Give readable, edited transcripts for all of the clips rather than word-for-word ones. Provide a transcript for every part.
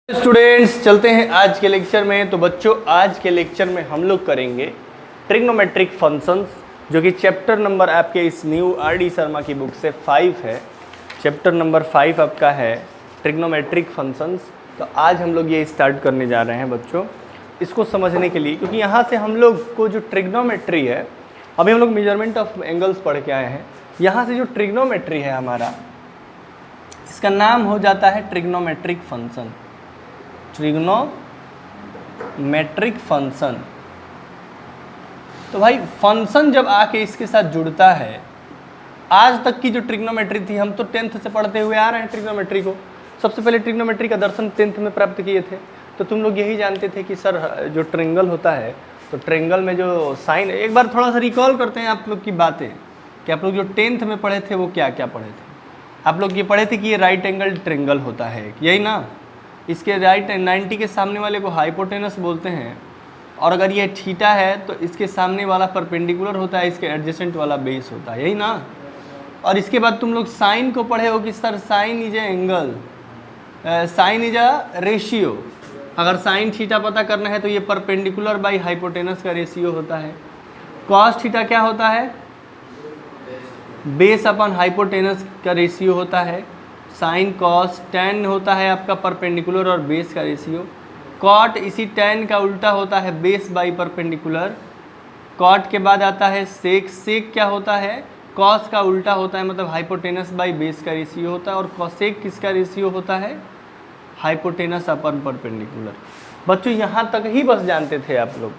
Students चलते हैं आज के लेक्चर में। तो बच्चों आज के लेक्चर में हम लोग करेंगे ट्रिग्नोमेट्रिक फंक्शंस, जो कि चैप्टर नंबर आपके इस न्यू आर.डी. शर्मा की बुक से 5 है। चैप्टर नंबर 5 आपका है ट्रिग्नोमेट्रिक फंक्शंस। तो आज हम लोग ये स्टार्ट करने जा रहे हैं बच्चों, इसको समझने के लिए, क्योंकि यहाँ से हम लोग को जो ट्रिग्नोमेट्री है, अभी हम लोग मेजरमेंट ऑफ एंगल्स पढ़ के आए हैं। यहाँ से जो ट्रिग्नोमेट्री है हमारा, इसका नाम हो जाता है ट्रिग्नोमेट्रिक फंक्शन। Trigonometric function. तो भाई फंक्शन जब आके इसके साथ जुड़ता है, आज तक की जो ट्रिग्नोमेट्री थी, हम तो 10th से पढ़ते हुए आ रहे हैं ट्रिग्नोमेट्री को। सबसे पहले ट्रिग्नोमेट्री का दर्शन 10th में प्राप्त किए थे। तो तुम लोग यही जानते थे कि सर जो ट्रेंगल होता है, तो ट्रेंगल में जो साइन, एक बार थोड़ा सा रिकॉल करते हैं आप लोग की बातें कि आप लोग जो 10th में पढ़े थे वो क्या क्या पढ़े थे। आप लोग ये पढ़े थे कि ये राइट एंगल ट्रेंगल होता है, यही ना। इसके राइट 90 के सामने वाले को हाइपोटेनस बोलते हैं, और अगर ये थीटा है तो इसके सामने वाला परपेंडिकुलर होता है, इसके एडजेसेंट वाला बेस होता है, यही ना। और इसके बाद तुम लोग साइन को पढ़े हो कि sir sine is a angle, sine is a ratio. अगर साइन थीटा पता करना है तो ये परपेंडिकुलर बाई हाइपोटेनस का रेशियो होता है। कॉस थीटा क्या होता है? बेस अपन हाइपोटेनस का रेशियो होता है। साइन कॉस tan होता है आपका परपेंडिकुलर और बेस का रेशियो। कॉट इसी tan का उल्टा होता है बेस बाई परपेंडिकुलर। कॉट के बाद आता है सेक। सेक क्या होता है? कॉस का उल्टा होता है, मतलब हाइपोटेनस बाई बेस का रेशियो होता है। और कॉसेक किसका रेशियो होता है? हाइपोटेनस अपन परपेंडिकुलर। बच्चों यहाँ तक ही बस जानते थे आप लोग,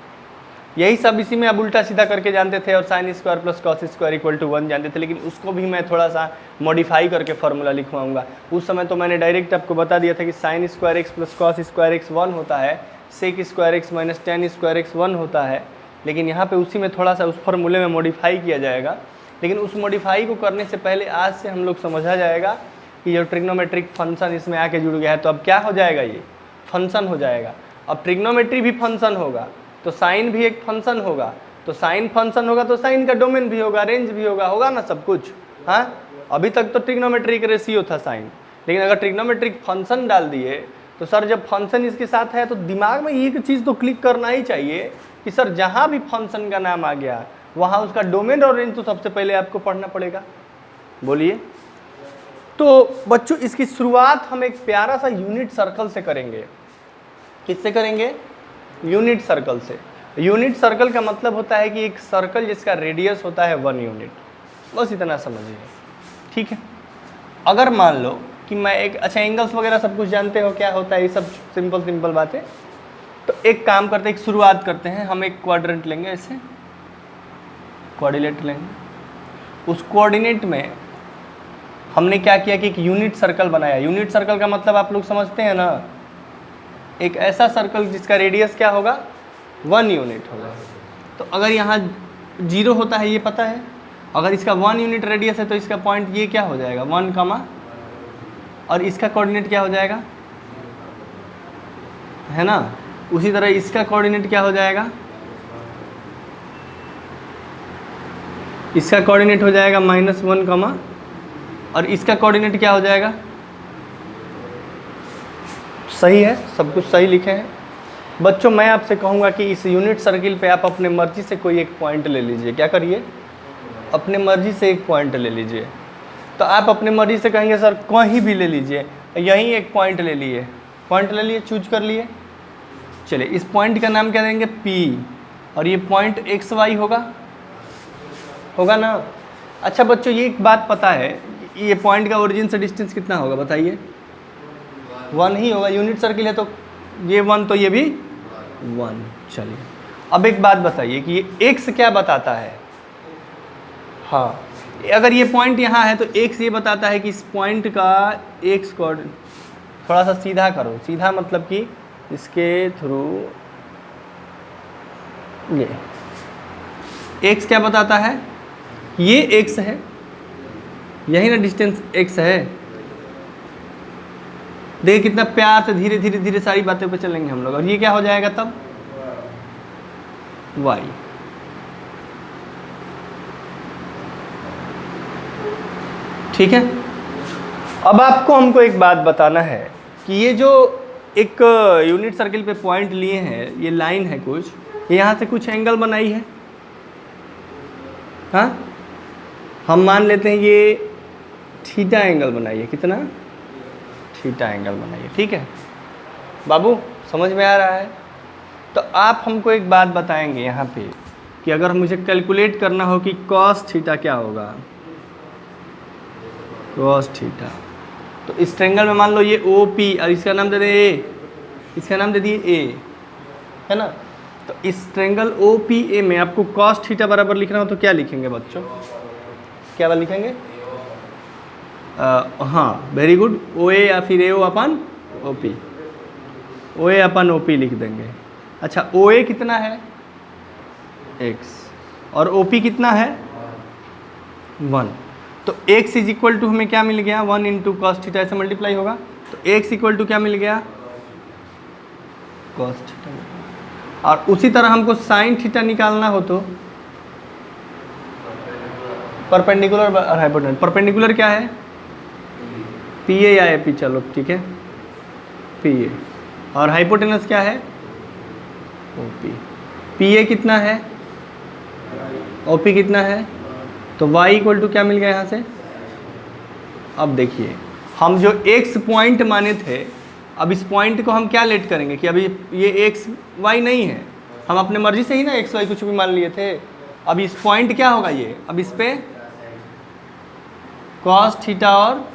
यही सब इसी में अब उल्टा सीधा करके जानते थे, और sine square plus cos square equal to 1 जानते थे। लेकिन उसको भी मैं थोड़ा सा मॉडिफाई करके फार्मूला लिखवाऊंगा। उस समय तो मैंने डायरेक्ट आपको बता दिया था कि sine square x plus cos square x 1 होता है, sec square x minus tan square x 1 होता है। लेकिन यहाँ पे उसी में थोड़ा सा उस फार्मूले में मॉडिफाई किया जाएगा। लेकिन उस मॉडिफाई को करने से पहले आज से हम लोग समझा जाएगा कि जो ट्रिग्नोमेट्रिक फंक्शन इसमें आके जुड़ गया है, तो अब क्या हो जाएगा? ये फंक्शन हो जाएगा। अब ट्रिग्नोमेट्री भी फंक्शन होगा तो साइन भी एक फंक्शन होगा। तो साइन फंक्शन होगा तो साइन का डोमेन भी होगा, रेंज भी होगा, होगा ना सब कुछ। हाँ, अभी तक तो ट्रिग्नोमेट्रिक रेशियो था साइन, लेकिन अगर ट्रिग्नोमेट्रिक फंक्शन डाल दिए तो सर जब फंक्शन इसके साथ है तो दिमाग में एक चीज़ तो क्लिक करना ही चाहिए कि सर जहाँ भी फंक्शन का नाम आ गया वहाँ उसका डोमेन और रेंज तो सबसे पहले आपको पढ़ना पड़ेगा। बोलिए। तो बच्चों इसकी शुरुआत हम एक प्यारा सा यूनिट सर्कल से करेंगे। किससे करेंगे? यूनिट सर्कल से। यूनिट सर्कल का मतलब होता है कि एक सर्कल जिसका रेडियस होता है 1 यूनिट, बस इतना समझिए, ठीक है। अगर मान लो कि मैं एक, अच्छा एंगल्स वगैरह सब कुछ जानते हो क्या होता है, ये सब सिंपल बातें। तो एक काम करते हैं, एक शुरुआत करते हैं। हम एक क्वाड्रेंट लेंगे, ऐसे कोऑर्डिनेट लेंगे। उस कोऑर्डिनेट में हमने क्या किया कि एक यूनिट सर्कल बनाया। यूनिट सर्कल का मतलब आप लोग समझते हैं ना, एक ऐसा सर्कल जिसका रेडियस क्या होगा? 1 यूनिट होगा। तो अगर यहाँ 0 होता है ये पता है, अगर इसका 1 यूनिट रेडियस है तो इसका पॉइंट ये क्या हो जाएगा? 1 कमा, और इसका कोऑर्डिनेट क्या हो जाएगा? है ना। उसी तरह इसका कोऑर्डिनेट क्या हो जाएगा? इसका कोऑर्डिनेट हो जाएगा -1 कमा, और इसका कोऑर्डिनेट क्या हो जाएगा? सही है, सब कुछ सही लिखे हैं बच्चों। मैं आपसे कहूँगा कि इस यूनिट सर्किल पे आप अपने मर्जी से कोई एक पॉइंट ले लीजिए। क्या करिए? अपने मर्जी से एक पॉइंट ले लीजिए। तो आप अपने मर्जी से कहेंगे सर कहीं भी ले लीजिए, यहीं एक पॉइंट ले लिए, पॉइंट ले लिए, चूज कर लिए। चलिए इस पॉइंट का नाम क्या देंगे? P, और ये पॉइंट XY होगा ना। अच्छा बच्चों ये एक बात पता है, ये पॉइंट का ओरिजिन से डिस्टेंस कितना होगा बताइए? 1 ही होगा। यूनिट सर्किल है तो ये 1 तो ये भी 1। चलिए अब एक बात बताइए कि ये x क्या बताता है? हाँ, अगर ये पॉइंट यहाँ है तो x ये बताता है कि इस पॉइंट का x को थोड़ा सा सीधा करो। सीधा मतलब कि इसके थ्रू ये x क्या बताता है? ये x है, यही ना डिस्टेंस x है। देखिए कितना प्यार से धीरे धीरे सारी बातें पे चलेंगे हम लोग। और ये क्या हो जाएगा तब? y। ठीक है। अब आपको हमको एक बात बताना है कि ये जो एक यूनिट सर्किल पे पॉइंट लिए हैं, ये लाइन है कुछ, ये यहाँ से कुछ एंगल बनाई है, हाँ हम मान लेते हैं ये थीटा एंगल बनाई है, कितना थीटा एंगल बनाई है, ठीक है बाबू, समझ में आ रहा है। तो आप हमको एक बात बताएंगे यहाँ पे कि अगर मुझे कैलकुलेट करना हो कि कॉस थीटा क्या होगा, कॉस थीटा, तो इस ट्रायंगल में मान लो ये ओ पी और इसका नाम दे दें ए, इसका नाम दे दिए ए, है ना। तो इस ट्रायंगल ओ पी ए में आपको कॉस थीटा बराबर लिखना हो तो क्या लिखेंगे बच्चों, क्या बात लिखेंगे, हाँ वेरी गुड, ओ ए या फिर ए ओ अपन ओ पी, ओ ए अपन ओ पी लिख देंगे। अच्छा ओ ए कितना है x और ओ पी कितना है 1, तो x इज इक्वल टू हमें क्या मिल गया 1 इंटू कॉस थीटा, ऐसे मल्टीप्लाई होगा तो x इक्वल टू क्या मिल गया कॉस थीटा। और उसी तरह हमको साइन थीटा निकालना हो तो परपेंडिकुलर और हाइपोटेनस, परपेंडिकुलर क्या है पी ए या ए पी, चलो ठीक है पी ए, और हाइपोटेनस क्या है ओ पी, पी ए कितना है ओ पी कितना है, तो y इक्वल टू क्या मिल गया यहाँ से। अब देखिए हम जो x पॉइंट माने थे, अब इस पॉइंट को हम क्या लेट करेंगे कि अभी ये x y नहीं है, हम अपने मर्जी से ही ना x y कुछ भी मान लिए थे। अब इस पॉइंट क्या होगा ये, अब इस पे कॉस थीटा और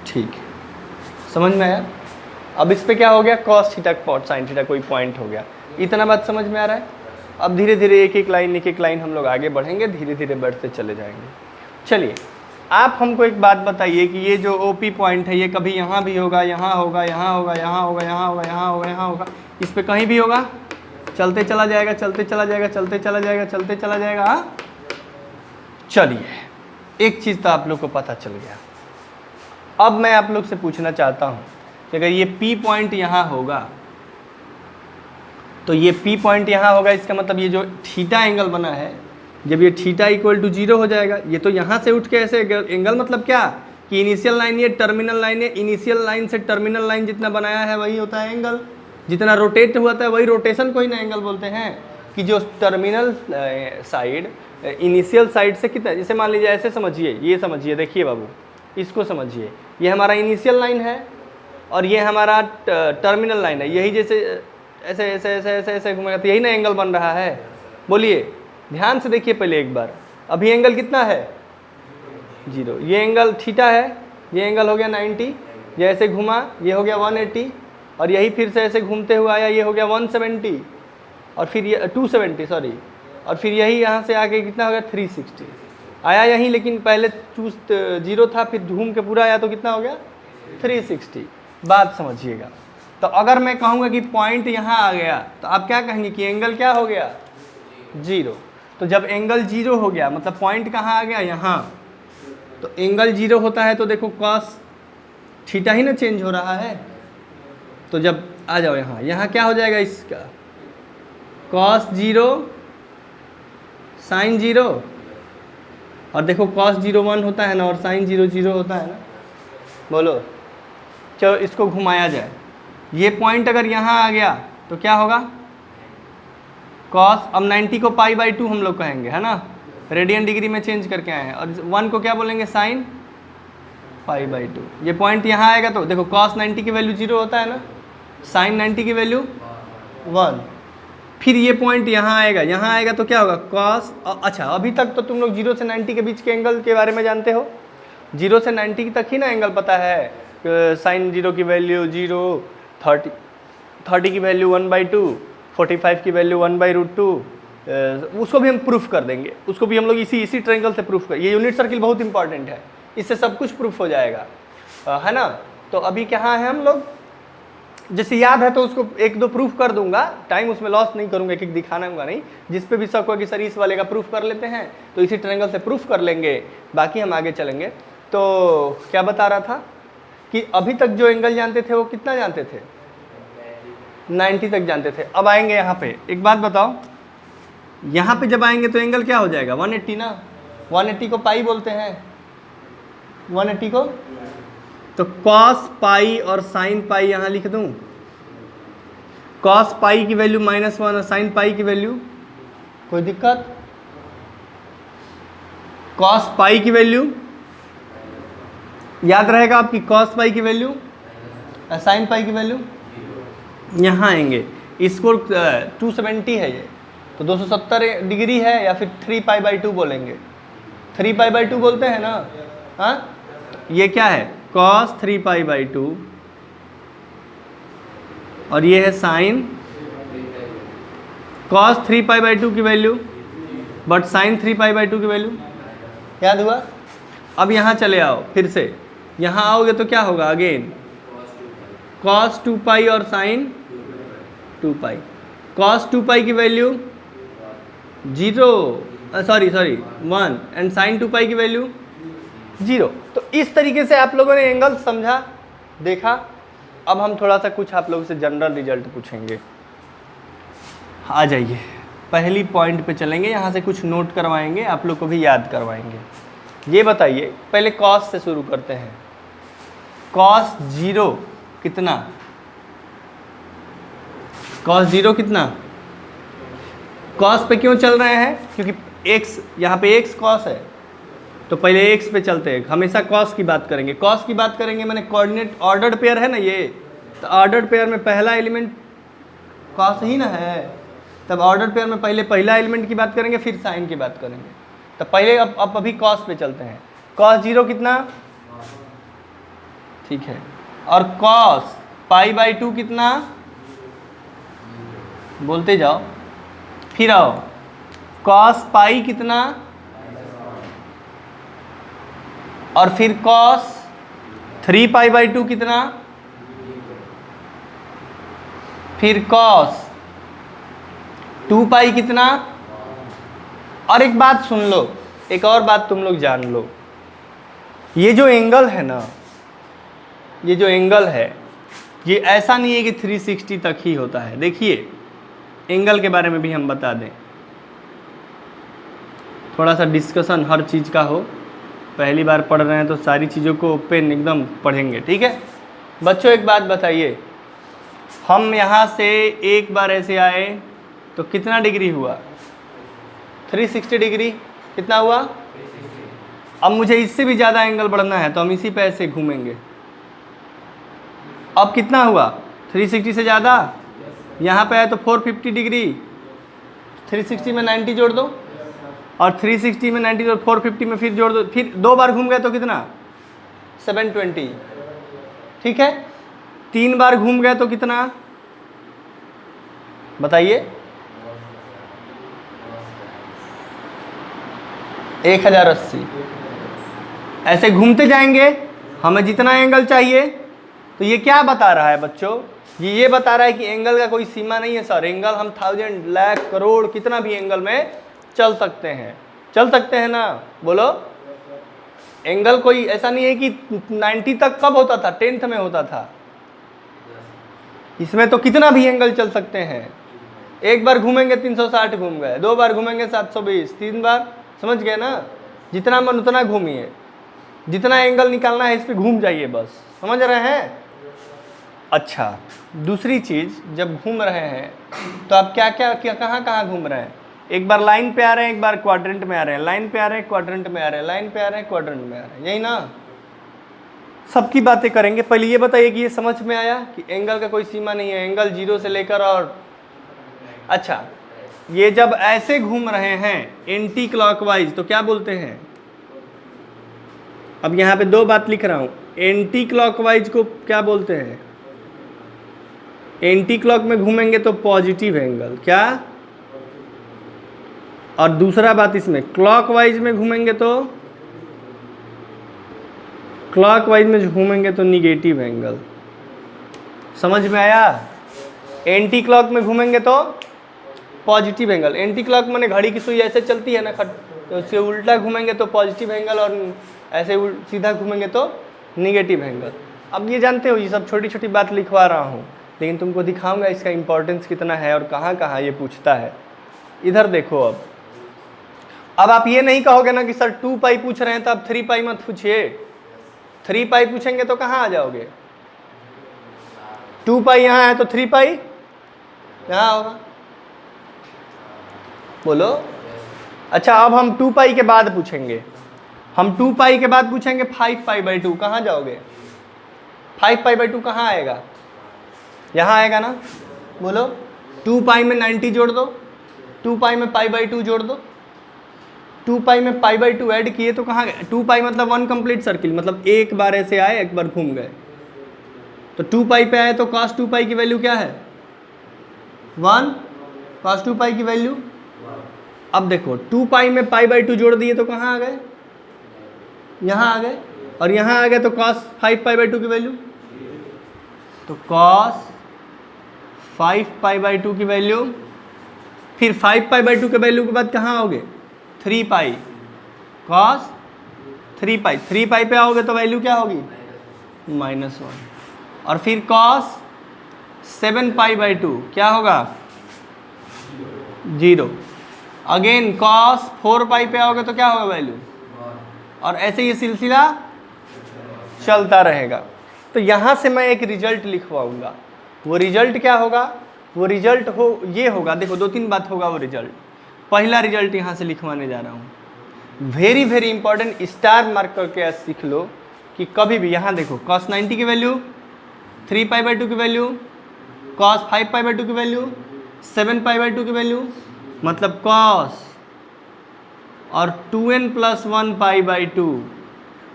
ठीक समझ में आया। अब इस पे क्या हो गया कॉस थीटा साइन थीटा कोई पॉइंट हो गया, इतना बात समझ में आ रहा है। अब धीरे धीरे एक एक लाइन हम लोग आगे बढ़ेंगे, धीरे धीरे बढ़ते चले जाएंगे। चलिए आप हमको एक बात बताइए कि ये जो ओपी पॉइंट है ये कभी यहाँ भी होगा, यहाँ होगा, यहाँ होगा, यहाँ होगा, यहाँ होगा, यहाँ होगा, यहाँ होगा, इस पे कहीं भी होगा, चलते चला जाएगा, चलते चला जाएगा, चलते चला जाएगा, चलते चला जाएगा। हाँ चलिए एक चीज़ तो आप लोग को पता चल गया। अब मैं आप लोग से पूछना चाहता हूँ कि अगर ये P पॉइंट यहाँ होगा तो ये P पॉइंट यहाँ होगा, इसका मतलब ये जो थीटा एंगल बना है, जब ये थीटा इक्वल टू 0 हो जाएगा, ये तो यहाँ से उठ के ऐसे एंगल, मतलब क्या कि इनिशियल लाइन ये टर्मिनल लाइन है, इनिशियल लाइन से टर्मिनल लाइन जितना बनाया है वही होता है एंगल, जितना रोटेट हुआ था वही रोटेशन को ही ना एंगल बोलते हैं। कि जो टर्मिनल साइड इनिशियल साइड से कितना, जैसे मान लीजिए ऐसे समझिए, ये समझिए, देखिए बाबू इसको समझिए, ये हमारा इनिशियल लाइन है और ये हमारा टर्मिनल लाइन है, यही जैसे ऐसे ऐसे ऐसे ऐसे ऐसे घूमेगा तो यही ना एंगल बन रहा है। बोलिए ध्यान से देखिए पहले एक बार, अभी एंगल कितना है 0, ये एंगल थीटा है, ये एंगल हो गया 90, ये ऐसे घुमा ये हो गया 180, और यही फिर से ऐसे घूमते हुए आया ये हो गया 170, और फिर ये 270 सॉरी, और फिर यही यहाँ से आके कितना हो गया 360 आया यहीं, लेकिन पहले 0 था फिर घूम के पूरा आया तो कितना हो गया 360। बात समझिएगा। तो अगर मैं कहूँगा कि पॉइंट यहाँ आ गया तो आप क्या कहेंगे कि एंगल क्या हो गया 0। तो जब एंगल 0 हो गया मतलब पॉइंट कहाँ आ गया यहाँ, तो एंगल 0 होता है तो देखो कॉस थीटा ही ना चेंज हो रहा है। तो जब आ जाओ यहाँ, यहाँ क्या हो जाएगा इसका कॉस 0 साइन 0, और देखो कॉस 0 1 होता है ना और साइन 0 0 होता है ना। बोलो चलो इसको घुमाया जाए, ये पॉइंट अगर यहाँ आ गया तो क्या होगा कॉस, अब 90 को π/2 हम लोग कहेंगे, है ना, रेडियन डिग्री में चेंज करके आए हैं, और 1 को क्या बोलेंगे साइन π/2। ये पॉइंट यहाँ आएगा तो देखो कॉस 90 की वैल्यू 0 होता है ना, साइन 90 की वैल्यू 1, फिर ये पॉइंट यहाँ आएगा तो क्या होगा कॉस। अच्छा अभी तक तो तुम लोग 0 से 90 के बीच के एंगल के बारे में जानते हो, 0 से 90 तक ही ना एंगल पता है, साइन 0 की वैल्यू 0, 30 की वैल्यू 1/2, 45 की वैल्यू 1/√2, उसको भी हम प्रूफ कर देंगे, उसको भी हम लोग इसी ट्रायंगल से प्रूफ कर, ये यूनिट सर्किल बहुत इंपॉर्टेंट है, इससे सब कुछ प्रूफ हो जाएगा, है ना। तो अभी कहाँ है हम लोग, जैसे याद है तो उसको 1-2 प्रूफ कर दूंगा, टाइम उसमें लॉस नहीं करूंगा, एक दिखाना होगा नहीं, जिस पे भी शक हो कि सर इस वाले का प्रूफ कर लेते हैं तो इसी ट्रायंगल से प्रूफ कर लेंगे, बाकी हम आगे चलेंगे। तो क्या बता रहा था कि अभी तक जो एंगल जानते थे वो कितना जानते थे 90 तक जानते थे। अब आएंगे यहाँ पे, एक बात बताओ, यहाँ पे जब आएंगे तो एंगल क्या हो जाएगा 180 ना, 180 को पाई बोलते हैं, 180 को तो कॉस पाई और साइन पाई यहाँ लिख दूँ, कॉस पाई की वैल्यू -1 और साइन पाई की वैल्यू, कोई दिक्कत? कॉस पाई की वैल्यू याद रहेगा आपकी, कॉस पाई की वैल्यू और साइन पाई की वैल्यू यहाँ आएंगे। इसको 270 है ये, तो 270 डिग्री है, या फिर 3π/2 बोलेंगे, 3π/2 बोलते हैं ना। हाँ, ये क्या है? cos 3π/2 और ये है साइन cos 3π/2 की वैल्यू बट साइन 3π/2 की वैल्यू। याद हुआ? अब यहाँ चले आओ, फिर से यहाँ आओगे तो क्या होगा? अगेन cos 2π और साइन 2π। cos 2π की वैल्यू 0, सॉरी 1, एंड साइन 2π की वैल्यू 0। तो इस तरीके से आप लोगों ने एंगल समझा, देखा। अब हम थोड़ा सा कुछ आप लोगों से जनरल रिजल्ट पूछेंगे। आ जाइए, पहली पॉइंट पे चलेंगे, यहाँ से कुछ नोट करवाएंगे, आप लोग को भी याद करवाएंगे। ये बताइए, पहले कॉस से शुरू करते हैं। कॉस 0 कितना? कॉस 0 कितना? कॉस पे क्यों चल रहे हैं? क्योंकि x, यहाँ पे x कॉस है, तो पहले x पे चलते हैं। हमेशा कॉस की बात करेंगे, कॉस की बात करेंगे मैंने कोऑर्डिनेट ऑर्डर्ड पेयर है ना ये, तो ऑर्डर्ड पेयर में पहला एलिमेंट कॉस ही ना है, तब ऑर्डर्ड पेयर में पहले पहला एलिमेंट की बात करेंगे, फिर साइन की बात करेंगे। तो पहले अब अभी कॉस पे चलते हैं। कॉस 0 कितना? ठीक है। और कॉस π/2 कितना? बोलते जाओ, फिर आओ। कॉस पाई कितना? और फिर कॉस 3π/2 कितना? फिर कॉस 2π कितना? और एक बात सुन लो, एक और बात तुम लोग जान लो, ये जो एंगल है ना, ये जो एंगल है, ये ऐसा नहीं है कि 360 तक ही होता है। देखिए, एंगल के बारे में भी हम बता दें, थोड़ा सा डिस्कशन हर चीज़ का हो। पहली बार पढ़ रहे हैं तो सारी चीज़ों को ओपन एकदम पढ़ेंगे, ठीक है बच्चों? एक बात बताइए, हम यहाँ से एक बार ऐसे आए तो कितना डिग्री हुआ? 360 डिग्री। कितना हुआ? अब मुझे इससे भी ज़्यादा एंगल बढ़ना है तो हम इसी पे ऐसे घूमेंगे। अब कितना हुआ? 360 से ज़्यादा। यहाँ पे है तो 450 डिग्री, 360 में 90 जोड़ दो, और 360 में 90 और 450 में फिर जोड़ दो, फिर 2 बार घूम गए तो कितना? 720। ठीक है, 3 बार घूम गए तो कितना? बताइए। 1080। ऐसे घूमते जाएंगे, हमें जितना एंगल चाहिए। तो ये क्या बता रहा है बच्चों? ये बता रहा है कि एंगल का कोई सीमा नहीं है सर। एंगल हम 1000, लाख, करोड़, कितना भी एंगल में चल सकते हैं। चल सकते हैं ना? बोलो। एंगल कोई ऐसा नहीं है कि 90 तक कब होता था? 10th में होता था। इसमें तो कितना भी एंगल चल सकते हैं। एक बार घूमेंगे 360 घूम गए, 2 बार घूमेंगे 720, 3 बार, समझ गए ना? जितना मन उतना घूमिए, जितना एंगल निकालना है इस पे घूम जाइए बस। समझ रहे हैं? अच्छा, दूसरी चीज़, जब घूम रहे हैं तो आप क्या कहाँ घूम रहे हैं? एक बार लाइन पे आ रहे हैं, एक बार क्वाड्रेंट में आ रहे हैं, लाइन पे आ रहे हैं, क्वाड्रेंट में आ रहे हैं, लाइन पे आ रहे हैं, क्वाड्रेंट में आ रहे हैं, यही ना? सबकी बातें करेंगे। पहले ये बताइए कि ये समझ में आया कि एंगल का कोई सीमा नहीं है, एंगल 0 से लेकर और अच्छा, ये जब ऐसे घूम रहे हैं एंटी क्लॉकवाइज तो क्या बोलते हैं? अब यहाँ पे 2 बात लिख रहा हूँ। एंटी क्लॉकवाइज को क्या बोलते हैं? एंटी क्लॉक में घूमेंगे तो पॉजिटिव एंगल, क्या? और दूसरा बात इसमें, क्लॉकवाइज में घूमेंगे तो निगेटिव एंगल। समझ में आया? एंटी क्लॉक में घूमेंगे तो पॉजिटिव एंगल। एंटी क्लॉक माने घड़ी की सुई ऐसे चलती है ना, तो उससे उल्टा घूमेंगे तो पॉजिटिव एंगल, और ऐसे सीधा घूमेंगे तो निगेटिव एंगल। अब ये जानते हो, ये सब छोटी छोटी बात लिखवा रहा हूँ, लेकिन तुमको दिखाऊंगा इसका इंपॉर्टेंस कितना है और कहाँ कहाँ ये पूछता है। इधर देखो। अब आप ये नहीं कहोगे ना कि सर 2π पूछ रहे हैं तो आप 3π मत पूछिए। 3 पाई पूछेंगे तो कहाँ आ जाओगे? 2 पाई यहाँ है तो 3 पाई यहाँ होगा। बोलो। अच्छा अब हम 2 पाई के बाद पूछेंगे, हम 2 पाई के बाद पूछेंगे 5 पाई बाई 2, कहाँ जाओगे? 5 पाई बाई 2 कहाँ आएगा? यहाँ आएगा ना। बोलो। 2 पाई में 90 जोड़ दो, 2 पाई में पाई बाई 2 जोड़ दो, 2 पाई में पाई बाई 2 ऐड किए तो कहाँ गए? 2 पाई मतलब 1 कंप्लीट सर्किल, मतलब एक बार ऐसे आए एक बार घूम गए। तो 2 पाई पे आए तो cos 2 पाई की वैल्यू क्या है? 1। cos 2 पाई की वैल्यू, अब देखो 2 पाई में पाई बाई 2 जोड़ दिए तो कहाँ आ गए? यहाँ आ गए। और यहाँ आ गए तो cos 5 पाई बाई 2 की वैल्यू, तो cos 5 पाई बाई 2 की वैल्यू, फिर 5 पाई बाई 2 के वैल्यू के बाद कहाँ आओगे? 3 पाई cos 3 पाई, 3 पाई पे आओगे तो वैल्यू क्या होगी? -1। और फिर cos 7 पाई बाई 2 क्या होगा? 0। अगेन cos 4 पाई पे आओगे तो क्या होगा वैल्यू? और ऐसे ये सिलसिला चलता रहेगा। तो यहाँ से मैं एक रिजल्ट लिखवाऊंगा, वो रिजल्ट क्या होगा? वो रिजल्ट ये होगा, देखो 2-3 बात होगा वो रिजल्ट। पहला रिजल्ट यहाँ से लिखवाने जा रहा हूँ, very very important, star mark करके सीख लो कि कभी भी यहाँ देखो cos 90 की वैल्यू, 3 पाई बाई 2 की वैल्यू, cos 5 पाई बाई 2 की वैल्यू, 7 पाई बाई 2 की वैल्यू, मतलब cos और 2n + 1 पाई बाई 2,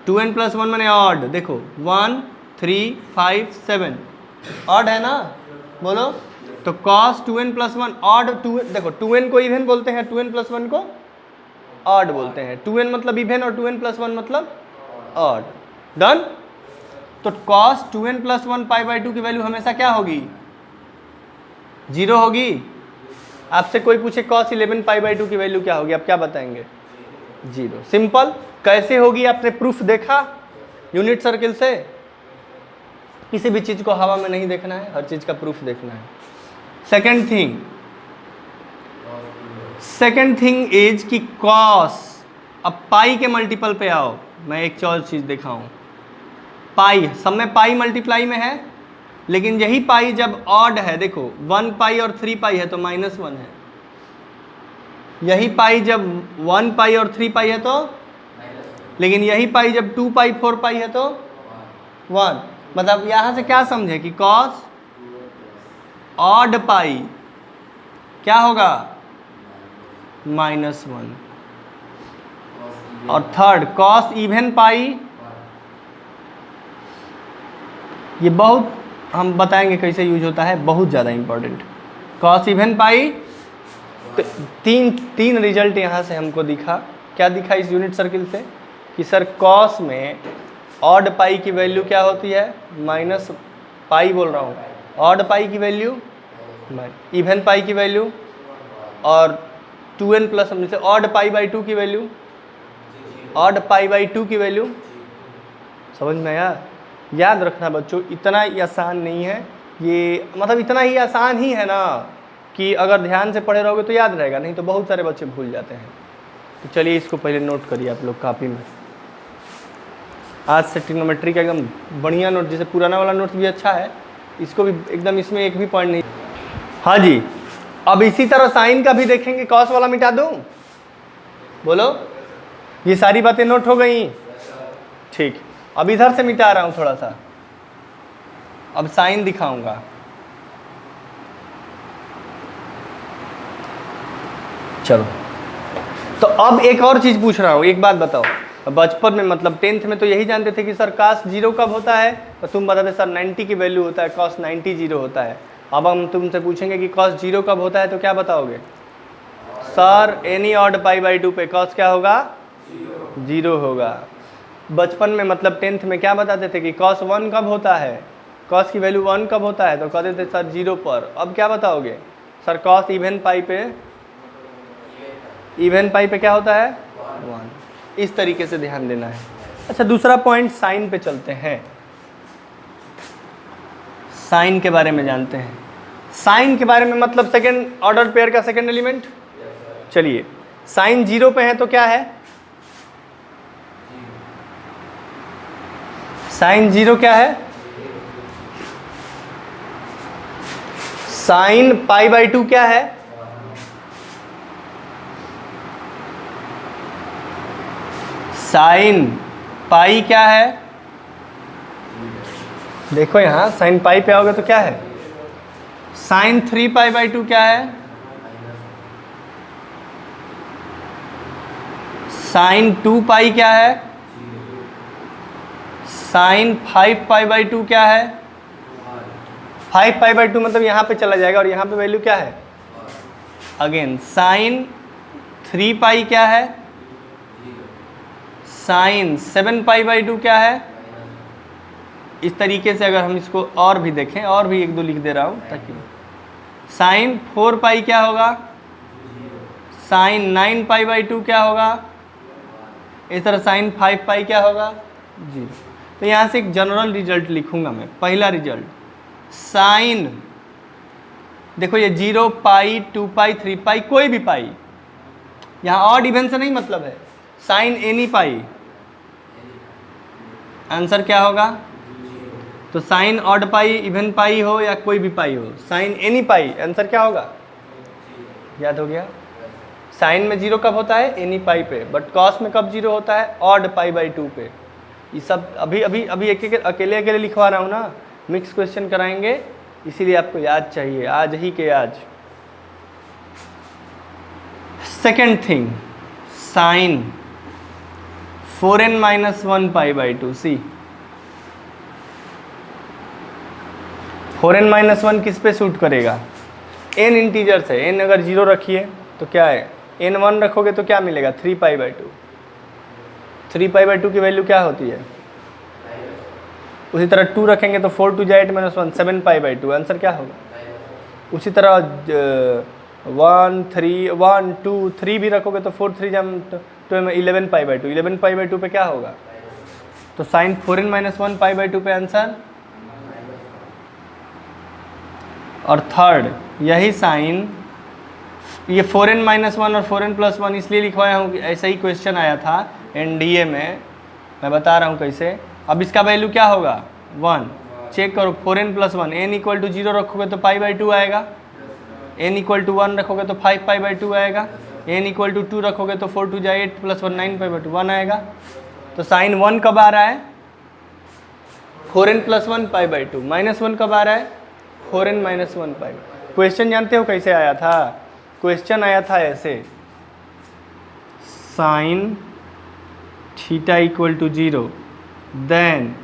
2n + 1 माने ऑड, देखो 1 3 5 7 ऑड है ना। बोलो। तो cos 2n + 1 ऑड, 2 देखो 2n को इवन बोलते हैं, 2n + 1 को ऑड बोलते हैं। 2n मतलब इवन और 2n + 1 मतलब ऑड। डन। तो cos 2n + 1 पाई बाई 2 की वैल्यू हमेशा क्या होगी? 0 होगी। आपसे कोई पूछे cos 11 पाई बाई 2 की वैल्यू क्या होगी, आप क्या बताएंगे? 0। सिंपल। कैसे होगी आपने प्रूफ देखा यूनिट सर्किल से? किसी भी चीज को हवा में नहीं देखना है, हर चीज का प्रूफ देखना है। सेकेंड थिंग इज कि cos, अब पाई के मल्टीपल पे आओ, मैं एक और चीज दिखाऊं। पाई सब में पाई मल्टीप्लाई में है, लेकिन यही पाई जब ऑड है, देखो 1 पाई और 3 पाई है तो -1 है। यही पाई जब 1 पाई और 3 पाई है तो, लेकिन यही पाई जब 2 पाई 4 पाई है तो 1। मतलब यहाँ से क्या समझे कि cos ऑड पाई क्या होगा? -1। और थर्ड cos इवन पाई, ये बहुत हम बताएंगे कैसे यूज होता है, बहुत ज़्यादा इंपॉर्टेंट। cos इवन पाई, तो तीन रिजल्ट यहाँ से हमको दिखा। क्या दिखा इस यूनिट सर्किल से? कि सर cos में ऑड पाई की वैल्यू क्या होती है? माइनस पाई बोल रहा हूँ, ऑड पाई की वैल्यू, इवन पाई की वैल्यू, और 2n + ऑड पाई बाई 2 की वैल्यू, ऑड पाई बाई 2 की वैल्यू। समझ में आया? याद रखना बच्चों, इतना ही आसान नहीं है ये, मतलब इतना ही आसान ही है ना कि अगर ध्यान से पढ़े रहोगे तो याद रहेगा, नहीं तो बहुत सारे बच्चे भूल जाते हैं। तो चलिए इसको पहले नोट करिए आप लोग कापी में। आज से ट्रिग्नोमेट्री का एकदम बढ़िया नोट, जैसे पुराना वाला नोट भी अच्छा है, इसको भी एकदम, इसमें एक भी पॉइंट नहीं। हाँ जी। अब इसी तरह साइन का भी देखेंगे। cos वाला मिटा दूं? बोलो। ये सारी बातें नोट हो गई? ठीक। अब इधर से मिटा रहा हूं थोड़ा सा, अब साइन दिखाऊंगा। चलो, तो अब एक और चीज पूछ रहा हूं, एक बात बताओ। बचपन में मतलब 10th में तो यही जानते थे कि सर cos 0 कब होता है, तो तुम बताते सर 90 की वैल्यू होता है, cos 90 0 होता है। अब हम तुमसे पूछेंगे कि cos 0 कब होता है, तो क्या बताओगे? Sir any odd pi by 2 पे cos क्या होगा? 0 होगा। बचपन में मतलब 10th में क्या बताते थे कि cos 1 कब होता है, cos की वैल्यू 1 कब होता है, तो कहते थे सर 0 पर। अब क्या बताओगे? सर cos इवन पाई पे क्या होता है? 1। इस तरीके से ध्यान देना है। अच्छा, दूसरा पॉइंट साइन पे चलते हैं। साइन के बारे में जानते हैं। साइन के बारे में मतलब सेकंड ऑर्डर पेयर का सेकंड एलिमेंट। चलिए, साइन 0 पे है तो क्या है? साइन 0 क्या है? साइन π/2 क्या है? साइन पाई क्या है? देखो यहां साइन पाई पे आओगे तो क्या है? साइन 3π/2 क्या है? साइन 2π क्या है? साइन 5π/2 क्या है? 5π/2 मतलब यहाँ पे चला जाएगा और यहाँ पे वैल्यू क्या है? अगेन साइन 3π क्या है? साइन 7π/2 क्या है? इस तरीके से अगर हम इसको और भी देखें, और भी एक दो लिख दे रहा हूँ ताकि साइन 4π क्या होगा? साइन 9π/2 क्या होगा? इस तरह साइन 5π क्या होगा? 0। तो यहाँ से एक जनरल रिजल्ट लिखूंगा मैं। पहला रिजल्ट साइन, देखो ये 0π 2π 3π कोई भी पाई, यहाँ ऑड इवन से नहीं मतलब है, साइन एनी पाई, आंसर क्या होगा? तो sine odd pi, even pi हो या कोई भी पाई हो, साइन एनी पाई, आंसर क्या होगा? याद हो गया? साइन में 0 कब होता है? एनी पाई पे, बट कॉस में कब 0 होता है? ऑड π/2 पे। ये सब अभी अभी अभी एक एक अकेले अकेले लिखवा रहा हूँ ना, मिक्स क्वेश्चन कराएंगे, इसीलिए आपको याद चाहिए, आज ही के आज। Second thing, sign 4n-1 π/2 C. 4n-1 किस पे सूट करेगा? n इंटीजर्स है, n अगर 0 रखिए तो क्या है? n 1 रखोगे तो क्या मिलेगा? 3π/2। 3π/2 की वैल्यू क्या होती है? उसी तरह 2 रखेंगे तो 4 2 8 -1 7π/2, आंसर क्या होगा? उसी तरह 1 3 1 2 3 भी रखोगे तो 4 3 2 में 11π/2, 11π/2 पे क्या होगा? तो साइन 4n-1 π/2 पे आंसर। और थर्ड यही साइन, ये 4n-1 और 4n+1 इसलिए लिखवाया हूँ कि ऐसा ही क्वेश्चन आया था NDA में, मैं बता रहा हूँ कैसे। अब इसका वैल्यू क्या होगा? 1। चेक करो 4n+1, n = 0 रखोगे तो π/2 आएगा, n = 1 रखोगे तो 5π/2 आएगा, n = 2 रखोगे तो 4 2 8 + 1 9π/2 1 आएगा। तो साइन 1 कब आ रहा है? 4n+1 π/2। -1 कब आ रहा है? 4n-1 π/2। क्वेश्चन जानते हो कैसे आया था? क्वेश्चन आया था ऐसे, sine theta = 0 then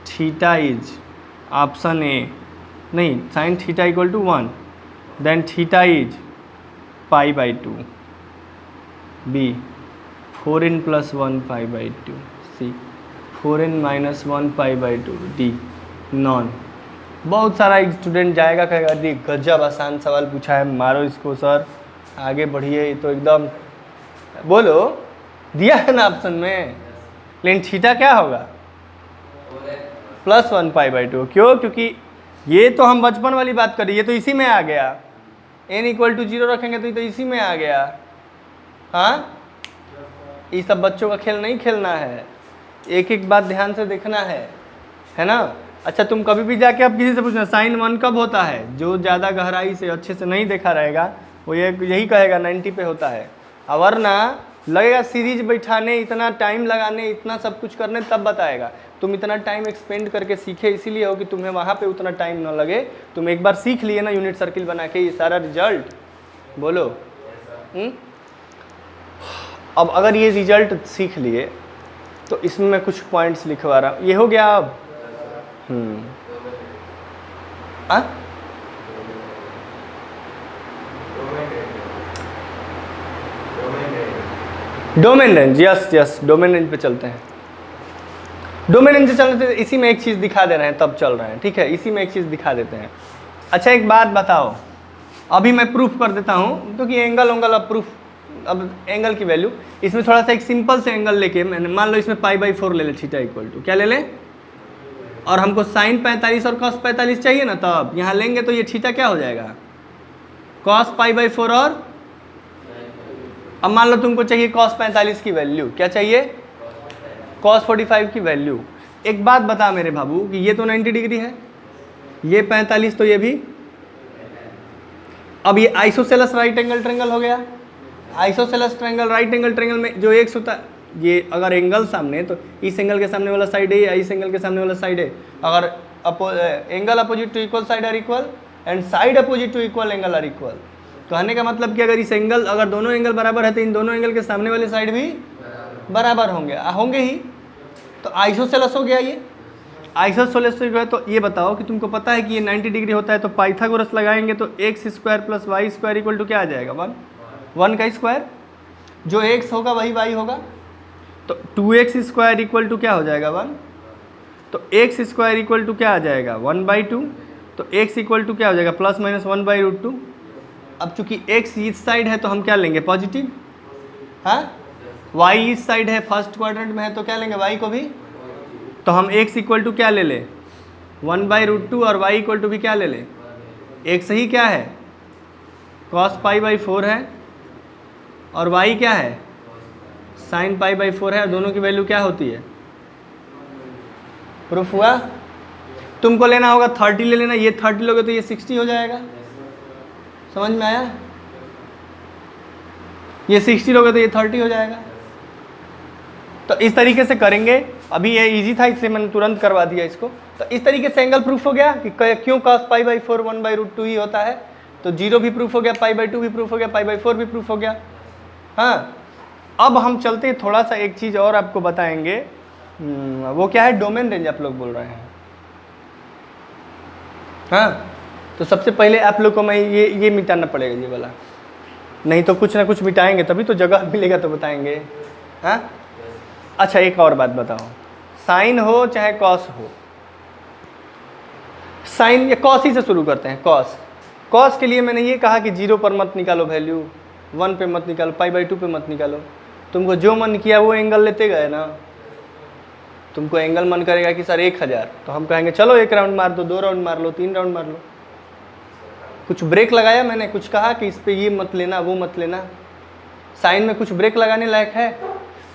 theta is, option A नहीं, sine theta = 1 then theta is π/2, B 4n+1 π/2, C 4n-1 π/2, D none. बहुत सारा स्टूडेंट जाएगा कहेगा दी गजब आसान सवाल पूछा है, मारो इसको सर, आगे बढ़िए, तो एकदम बोलो दिया है ना ऑप्शन में। लेकिन थीटा क्या होगा? +1 π/2। क्यों? क्योंकि ये तो हम बचपन वाली बात करें, ये तो इसी में आ गया, n = 0 रखेंगे तो ये तो इसी में आ गया। हाँ, ये सब बच्चों का खेल नहीं खेलना है, एक एक बात ध्यान से देखना है ना। अच्छा, तुम कभी भी जाके अब किसी से पूछना साइन 1 कब होता है, जो ज़्यादा गहराई से अच्छे से नहीं देखा रहेगा वो यही कहेगा 90 पे होता है, और वरना लगेगा सीरीज बैठाने, इतना टाइम लगाने, इतना सब कुछ करने, तब बताएगा। तुम इतना टाइम एक्सपेंड करके सीखे इसीलिए हो कि तुम्हें वहाँ पे उतना टाइम ना लगे। तुम एक बार सीख लिए ना यूनिट सर्किल बना के ये सारा रिजल्ट, बोलो। अब अगर ये रिजल्ट सीख लिए तो इसमें मैं कुछ पॉइंट्स लिखवा रहा हूँ। ये हो गया अब domain range, yes domain range पे चलते हैं। डोमेन रेंज से चलते हैं, इसी में एक चीज़ दिखा दे रहे हैं तब चल रहे हैं, ठीक है, इसी में एक चीज़ दिखा देते हैं। अच्छा एक बात बताओ, अभी मैं प्रूफ कर देता हूँ क्योंकि एंगल अब प्रूफ, अब एंगल की वैल्यू इसमें थोड़ा सा एक सिंपल से एंगल लेके मैंने, मान लो इसमें π/4 ले ले, थीटा = क्या ले लें, और हमको साइन 45 और cos 45 चाहिए ना, तब यहाँ लेंगे तो ये थीटा क्या हो जाएगा? cos π/4 और, अब मान लो तुमको चाहिए cos 45 की वैल्यू, क्या चाहिए? cos 45 की वैल्यू। एक बात बता मेरे बाबू कि ये तो 90 डिग्री है, ये 45, तो ये भी। अब ये आइसोसेलेस राइट एंगल ट्रायंगल हो गया। Isosceles triangle right angle triangle में जो एक्स होता है, ये अगर एंगल सामने, तो इस एंगल के सामने वाला साइड है या इस एंगल के सामने वाला साइड है। अगर angle opposite to equal side are equal and side opposite to equal angle are equal. कहने का मतलब कि अगर इस एंगल, अगर दोनों एंगल बराबर है तो इन दोनों एंगल के सामने वाले साइड भी बराबर होंगे ही। तो आइसोसेलेस हो गया ये। आइसोसेलेस हो गया। तो ये बताओ कि तुमको पता है कि ये 90 डिग्री होता है, तो पाइथागोरस लगाएंगे तो x square plus y square equal to क्या आ जाएगा? 1 का स्क्वायर, जो एक्स होगा वही वाई होगा। तो 2x स्क्वायर इक्वल टू क्या हो जाएगा? 1। तो एक्स स्क्वायर इक्वल टू क्या आ जाएगा? 1/2। तो एक्स इक्वल टू क्या हो जाएगा? Plus minus 1/√2। अब चूंकि x इस साइड है तो हम क्या लेंगे? पॉजिटिव। हाँ, y इस साइड है, फर्स्ट क्वाड्रेंट में है, तो क्या लेंगे? y को भी। तो हम x इक्वल टू क्या ले ले? 1/√2 और y इक्वल टू भी क्या ले ले? x ही क्या है? cos π/4 है और y क्या है? sin π/4 है। दोनों की वैल्यू क्या होती है? प्रूफ हुआ? तुमको लेना होगा 30 ले लेना, ये 30 लोगे तो ये 60 हो जाएगा। समझ में आया? ये 60 लोगे तो ये 30 हो जाएगा। तो इस तरीके से करेंगे। अभी ये इजी था इसलिए मैंने तुरंत करवा दिया इसको। तो इस तरीके से एंगल प्रूफ हो गया कि क्यों cos π/4 1/√2 ही होता है। तो 0 भी प्रूफ हो गया, π/2 भी प्रूफ हो गया, π/4 भी प्रूफ हो गया। हाँ, अब हम चलते हैं, थोड़ा सा एक चीज़ और आपको बताएंगे। वो क्या है? डोमेन रेंज आप लोग बोल रहे हैं। हाँ, तो सबसे पहले आप लोग को मैं ये मिटाना पड़ेगा ये वाला, नहीं तो कुछ ना कुछ मिटाएंगे तभी तो जगह मिलेगा तो बताएंगे। हाँ, अच्छा एक और बात बताओ, साइन हो चाहे कॉस हो, साइन या कॉस ही से शुरू करते हैं। कॉस के लिए मैंने ये कहा कि 0 पर मत निकालो वैल्यू, 1 पे मत निकालो, π/2 पे मत निकालो। तुमको जो मन किया वो एंगल लेते गए ना। तुमको एंगल मन करेगा कि सर 1000, तो हम कहेंगे चलो 1 राउंड मार दो, 2 राउंड मार लो, 3 राउंड मार लो। कुछ ब्रेक लगाया मैंने, कुछ कहा कि इस पे ये मत लेना वो मत लेना। साइन में कुछ ब्रेक लगाने लायक है?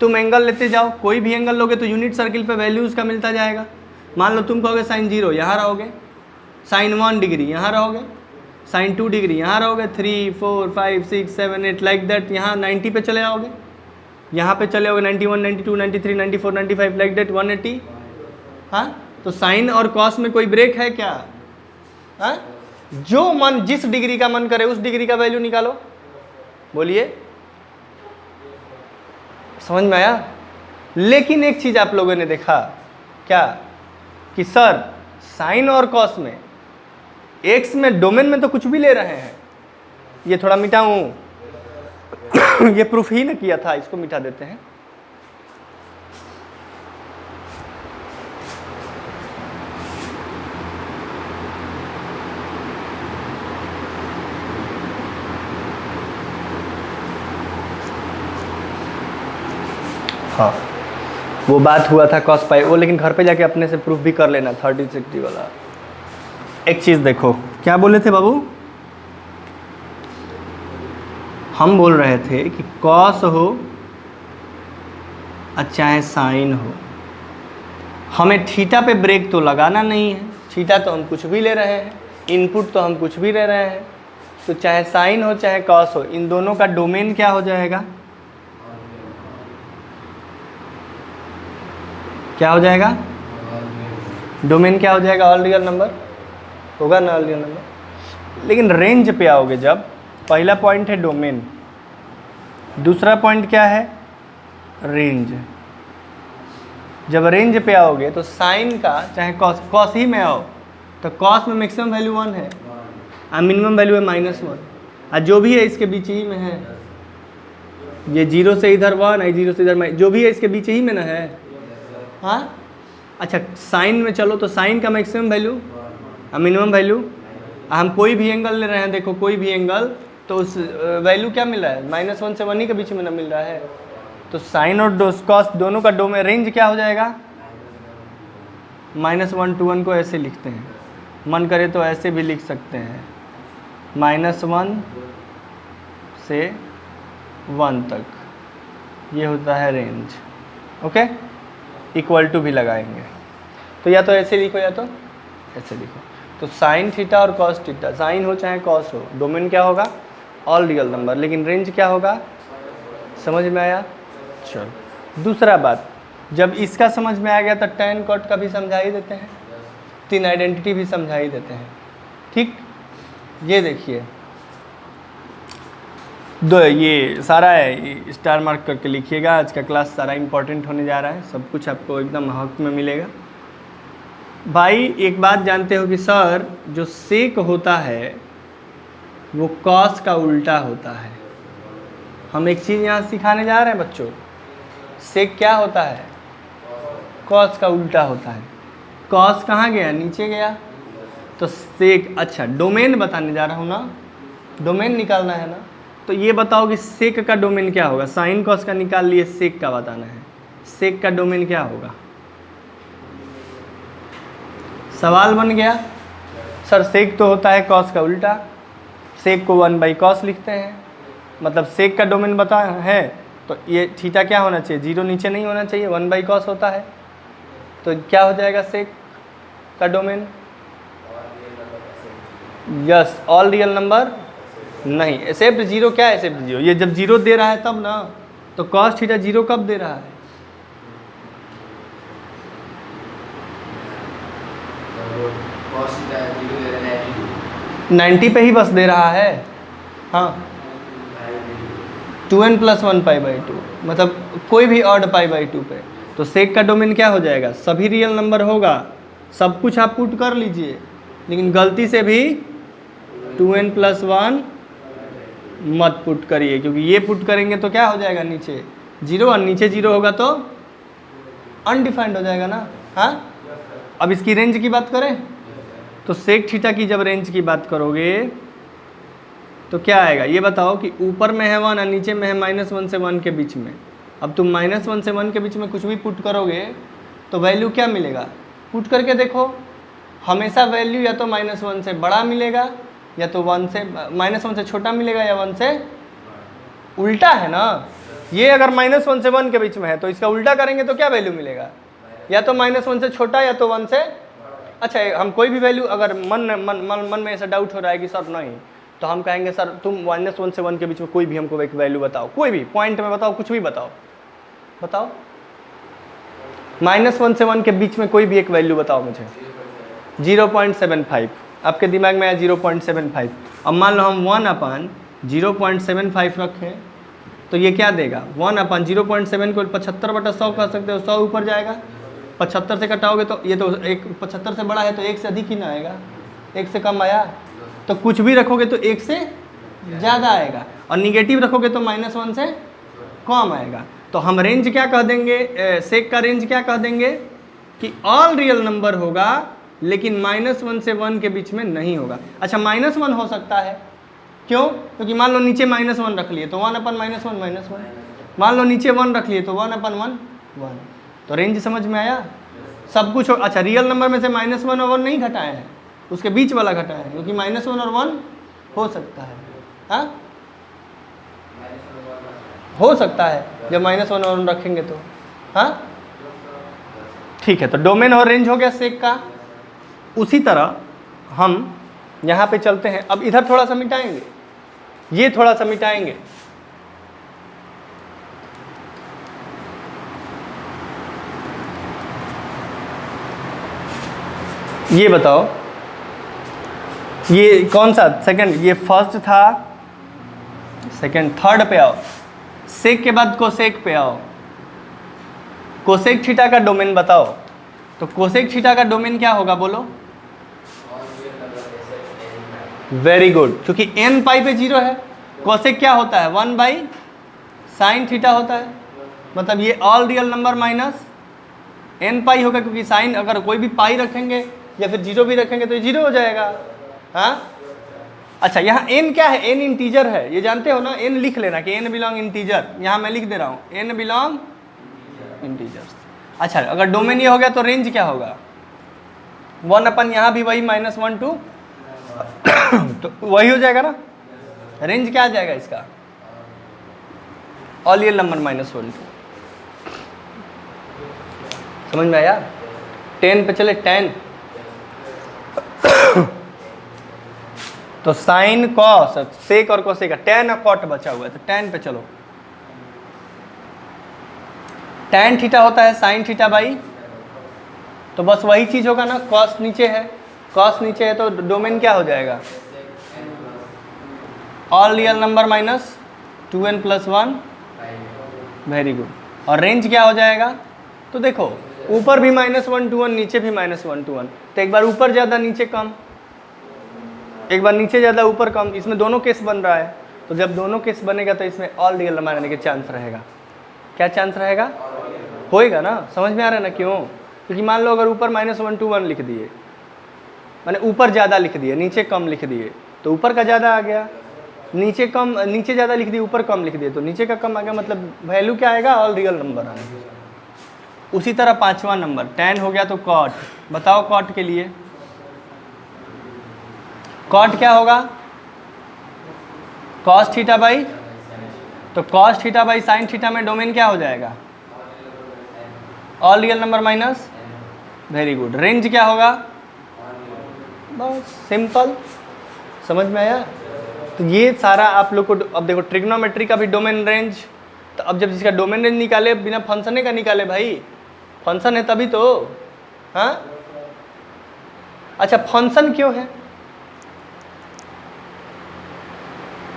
तुम एंगल लेते जाओ, कोई भी एंगल लोगे तो यूनिट सर्किल पे वैल्यू उसका मिलता जाएगा। मान लो तुम कहोगे sin 0 यहाँ रहोगे, sin 1 डिग्री यहाँ रहोगे, sin 2 डिग्री यहाँ रहोगे, 3 4 5 6 7 8 लाइक दैट यहाँ 90 पे चले आओगे, यहाँ पे चले आओगे 91 92 93 94 95 लाइक दैट 180। हाँ, तो साइन और कॉस में कोई ब्रेक है क्या? हाँ, जो मन जिस डिग्री का मन करे उस डिग्री का वैल्यू निकालो। बोलिए, समझ में आया? लेकिन एक चीज आप लोगों ने देखा क्या कि सर साइन और कॉस में एक्स में डोमेन में तो कुछ भी ले रहे हैं। ये थोड़ा मिटाऊं ये प्रूफ ही ना किया था, इसको मिटा देते हैं। हाँ, वो बात हुआ था कॉस पाई वो, लेकिन घर पे जाके अपने से प्रूफ भी कर लेना 30 60 वाला। एक चीज़ देखो, क्या बोले थे बाबू? हम बोल रहे थे कि कॉस हो चाहे साइन हो, हमें थीटा पे ब्रेक तो लगाना नहीं है। थीटा तो हम कुछ भी ले रहे हैं, इनपुट तो हम कुछ भी ले रहे हैं। तो चाहे साइन हो चाहे कॉस हो, इन दोनों का डोमेन क्या हो जाएगा? क्या हो जाएगा? डोमेन क्या हो जाएगा? ऑल रियल नंबर होगा ना, ऑल रियल नंबर। लेकिन रेंज पे आओगे जब, पहला पॉइंट है डोमेन, दूसरा पॉइंट क्या है? रेंज। जब रेंज पे आओगे तो साइन का चाहे कॉस, कॉस ही में आओ तो कॉस में मैक्सिमम वैल्यू 1 है और मिनिमम वैल्यू है -1, और जो भी है इसके बीच ही में है। ये 0 से इधर 1 है, 0 से इधर जो भी है इसके बीच ही में ना है। हाँ, अच्छा साइन में चलो तो साइन का मैक्सिमम वैल्यू और मिनिमम वैल्यू, हम कोई भी एंगल ले रहे हैं, देखो कोई भी एंगल, तो उस वैल्यू क्या मिल रहा है? -1 से 1 ही के बीच में ना मिल रहा है। तो साइन और कॉस दोनों का डोमेन रेंज क्या हो जाएगा? -1 to 1 को ऐसे लिखते हैं, मन करे तो ऐसे भी लिख सकते हैं, -1 से 1 तक, ये होता है रेंज। ओके, इक्वल टू भी लगाएंगे। तो या तो ऐसे लिखो या तो ऐसे लिखो। तो साइन थीटा और कॉस थीटा, साइन हो चाहे कॉस हो, डोमेन क्या होगा? ऑल रियल नंबर, लेकिन रेंज क्या होगा? समझ में आया? चलो दूसरा बात, जब इसका समझ में आ गया तो tan cot का भी समझा ही देते हैं, तीन आइडेंटिटी भी समझा ही देते हैं। ठीक, ये देखिए दो, ये सारा है, स्टार मार्क करके लिखिएगा। आज का क्लास सारा इंपॉर्टेंट होने जा रहा है, सब कुछ आपको एकदम हक में मिलेगा। भाई एक बात जानते हो कि सर जो सेक होता है वो कॉस का उल्टा होता है। हम एक चीज़ यहाँ सिखाने जा रहे हैं बच्चों, सेक क्या होता है? कॉस का उल्टा होता है। कॉस कहाँ गया? नीचे गया। तो सेक, अच्छा डोमेन बताने जा रहा हूँ ना, डोमेन निकालना है ना। तो ये बताओ कि सेक का डोमेन क्या होगा? साइन कॉस का निकाल लिए, सेक का बताना है। सेक का डोमेन क्या होगा? सवाल बन गया। सर सेक तो होता है कॉस का उल्टा, सेक को 1/cos लिखते हैं, मतलब सेक का डोमेन बता है तो ये थीटा क्या होना चाहिए? 0 नीचे नहीं होना चाहिए, 1/cos होता है। तो क्या हो जाएगा सेक का domain? Yes, all real number नहीं, एक्सेप्ट 0। क्या है एक्सेप्ट 0? ये जब 0 दे रहा है तब ना। तो cos थीटा 0 कब दे रहा है? cos थीटा 90 पे ही बस दे रहा है। हाँ, 2n + 1π/2, मतलब कोई भी ऑड π/2 पे। तो सेक का डोमेन क्या हो जाएगा? सभी रियल नंबर होगा, सब कुछ आप पुट कर लीजिए, लेकिन गलती से भी 2n + 1 मत पुट करिए, क्योंकि ये पुट करेंगे तो क्या हो जाएगा? नीचे 0, और नीचे 0 होगा तो अनडिफाइंड हो जाएगा ना। हाँ, अब इसकी रेंज की बात करें तो सेक थीटा की जब रेंज की बात करोगे तो क्या आएगा? ये बताओ कि ऊपर में है 1 और नीचे में है -1 से 1 के बीच में। अब तुम -1 से 1 के बीच में कुछ भी पुट करोगे तो वैल्यू क्या मिलेगा? पुट करके देखो, हमेशा वैल्यू या तो -1 से बड़ा मिलेगा, या तो -1 से छोटा मिलेगा, या 1 से उल्टा है ना। ये अगर -1 से 1 के बीच में है तो इसका उल्टा करेंगे तो क्या वैल्यू मिलेगा? या तो -1 से छोटा या तो 1 से। अच्छा, हम कोई भी वैल्यू अगर मन में ऐसा डाउट हो रहा है कि सर नहीं, तो हम कहेंगे सर तुम -1 से 1 के बीच में कोई भी हमको एक वैल्यू बताओ, कोई भी पॉइंट में बताओ, कुछ भी बताओ। बताओ -1 से 1 के बीच में कोई भी एक वैल्यू बताओ मुझे। 0.75, आपके दिमाग में आया 0.75। अब मान लो हम 1/0.75 रखें तो ये क्या देगा? 1/0.7 को 75/100 कर सकते हो, 100 ऊपर जाएगा। 75 से कटाओगे तो ये तो एक 75 से बड़ा है तो 1 से अधिक ही ना आएगा, 1 से कम आया। तो कुछ भी रखोगे तो 1 से ज़्यादा आएगा, और निगेटिव रखोगे तो -1 से कम आएगा। तो हम रेंज क्या कह देंगे? सेक का रेंज क्या कह देंगे? कि ऑल रियल नंबर होगा, लेकिन -1 से 1 के बीच में नहीं होगा। अच्छा, -1 हो सकता है, क्यों? क्योंकि मान लो नीचे -1 रख लिए तो 1/-1 -1, मान लो नीचे 1 रख लिए तो 1/1 1। तो रेंज समझ में आया? सब कुछ हो। अच्छा, रियल नंबर में से -1 और 1 नहीं घटाए हैं, उसके बीच वाला घटाए हैं, क्योंकि -1 और 1 हो सकता है। हाँ, हो सकता है जब -1 और 1 रखेंगे तो। हाँ ठीक है, तो डोमेन और रेंज हो गया सेक का। उसी तरह हम यहाँ पे चलते हैं, अब इधर थोड़ा सा मिटाएंगे, ये थोड़ा सा मिटाएंगे। ये बताओ, ये कौन सा सेकंड? ये फर्स्ट था, सेकंड, थर्ड पे आओ। सेक के बाद कोसेक पे आओ। कोसेक थीटा का डोमेन बताओ। तो कोसेक थीटा का डोमेन क्या होगा बोलो? वेरी गुड, क्योंकि n पाई पे 0 है। कोसेक क्या होता है? 1/sin थीटा होता है, मतलब ये all real number minus n पाई होगा, क्योंकि साइन अगर कोई भी पाई रखेंगे या फिर 0 भी रखेंगे तो ये 0 हो जाएगा। हाँ, अच्छा, यहाँ n क्या है? n इंटीजर है, ये जानते हो ना। n लिख लेना कि n बिलोंग इंटीजर, यहाँ मैं लिख दे रहा हूँ n बिलोंग इंटीजर्स। अच्छा, अगर डोमेन ये हो गया तो रेंज क्या होगा? 1/, यहाँ भी वही -1 to तो वही हो जाएगा ना। रेंज क्या आ जाएगा इसका? All real number -1 to। समझ में आया? 10 पे चले 10। तो साइन कॉस, सेक और कोसेक, tan और कॉट बचा हुआ है, तो tan पे चलो। tan थीटा होता है साइन थीटा बाई, तो बस वही चीज होगा ना, कॉस नीचे है, कॉस नीचे है तो डोमेन क्या हो जाएगा, all real number minus 2n + 1। Very good. और रेंज क्या हो जाएगा, तो देखो ऊपर भी -1 to 1, नीचे भी -1 to 1, तो एक बार ऊपर ज़्यादा नीचे कम, एक बार नीचे ज़्यादा ऊपर कम, इसमें दोनों केस बन रहा है। तो जब दोनों केस बनेगा तो इसमें ऑल रियल नंबर आने के चांस रहेगा। क्या चांस रहेगा, होएगा ना, समझ में आ रहा है ना क्यों, क्योंकि मान लो अगर ऊपर -1 to 1 लिख दिए, मैंने ऊपर ज़्यादा लिख दिए, नीचे कम लिख दिए, तो ऊपर का ज़्यादा आ गया, नीचे कम, नीचे ज़्यादा लिख दिए, ऊपर कम लिख दिए, तो नीचे का कम आ गया, मतलब वैल्यू क्या आएगा, ऑल रियल नंबर आएगा। उसी तरह पांचवा नंबर tan हो गया, तो कॉट, बताओ कॉट के लिए कॉट क्या होगा, cos थीटा बाई, तो cos theta by sine theta में डोमेन क्या हो जाएगा, all real number minus. Very good. Range क्या होगा, बस सिंपल, समझ में आया। तो ये सारा आप लोग को, अब देखो ट्रिग्नोमेट्री का भी डोमेन रेंज, तो अब जब जिसका डोमेन रेंज निकाले बिना फंक्शन का निकाले भाई, फंक्शन है तभी तो, हाँ। अच्छा फंक्शन क्यों है,